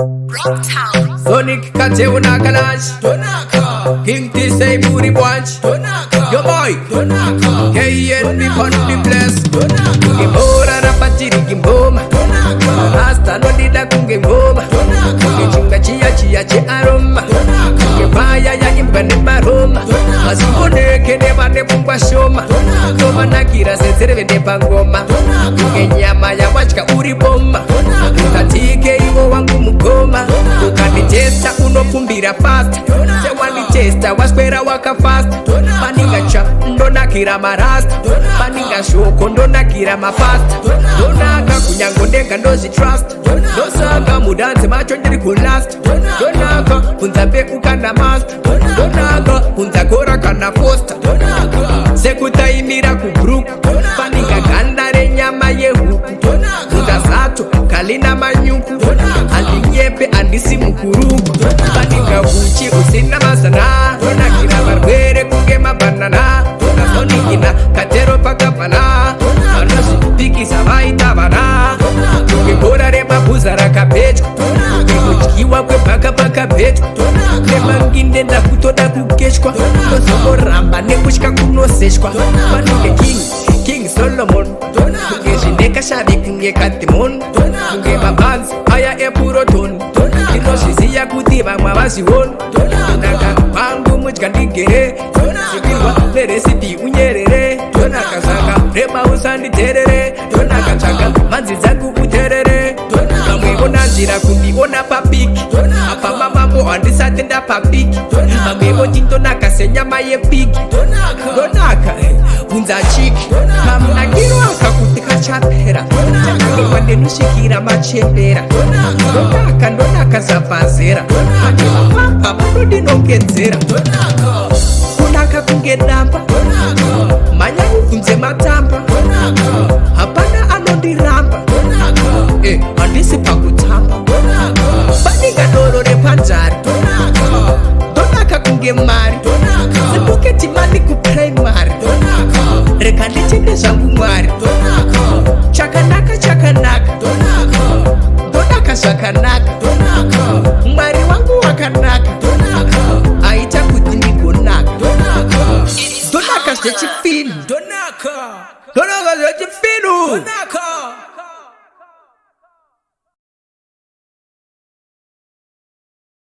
Rocktown. Sonic Kate Unakalash Ndonaka. King T say booty bunch Ndonaka. Yo boy Ndonaka. KNB on the place Ndonaka. Kimbora rapachiri kimboma Ndonaka. Rasta no dida kunge ngoma Ndonaka. Kichunga chia che aroma Ndonaka. Kivaya ya impane maroma Ndonaka. Masiboneke ne vane pungwa shoma Ndonaka. Koma nakira setsere vende pangoma Ndonaka. Ngenyama ya wachka uri bomba Ndonaka. Utatike iwo wangu mugoma Ukanditesta unopumbira fast Sewanditesta waswera waka fast Paninga cha ndonakira marasta Paninga shoko ndonakira mafasta Ndonaka kunyango ndenga ndozi trust Ndosaka mudanze macho ndiri kulast Ndonaka kunzambe ukana master Ndonaka kunzagora kana foster Sekutaimira kubruku Paninga gandare nyama yehuku Kunzasato kalina manyuku Alinyepe andisi mukuruku Paninga uchi usina masana Ndonakira barwere kunge mabanana Ndonakina katero pakapana Anosi piki savaita vana Kunge bora rema buza rakapecho Kuchikiwa kwe paka pecho Rema nginde ndakutoda kukeshwa Nozoko ramba nekushka kunoseshwa Paninga King Solomon Kunge shineka shavi kunge katimon Kunge mabanzi haya epuroton Inoshiziya kuti vamwa vazion Ndonaka wangu mutya ndigere Sikirwa neresipi unyerere Ndonaka saka rema usanditerere Ndonaka tsvaka manzi dzangu uterere Vamwe vona nzira kundiona papiki Apa mamambo handisati ndapapiki Vamwe voti ndonaka senyama yepiki Ndonaka unza chiki Kamunakiro akakuti kachapera Chakangirwa ndenushikira machembera Ndonaka zapazera Papa vanodinokedzera Kunaka kunge damba Manya ukunze matamba Hapana anondiramba Handisi pakutamba Paninga doro repanzari Ndonaka kunge mari Zibuketi mani kuprimary Reka ndichinde zvangu mwari Chakanaka Ndonaka zvakanaka Mwari wangu wakanaka Aita kuti ndigonaka Ndonaka zvechipindu Ndonaka. Ndonaka zvechipindu Ndonaka.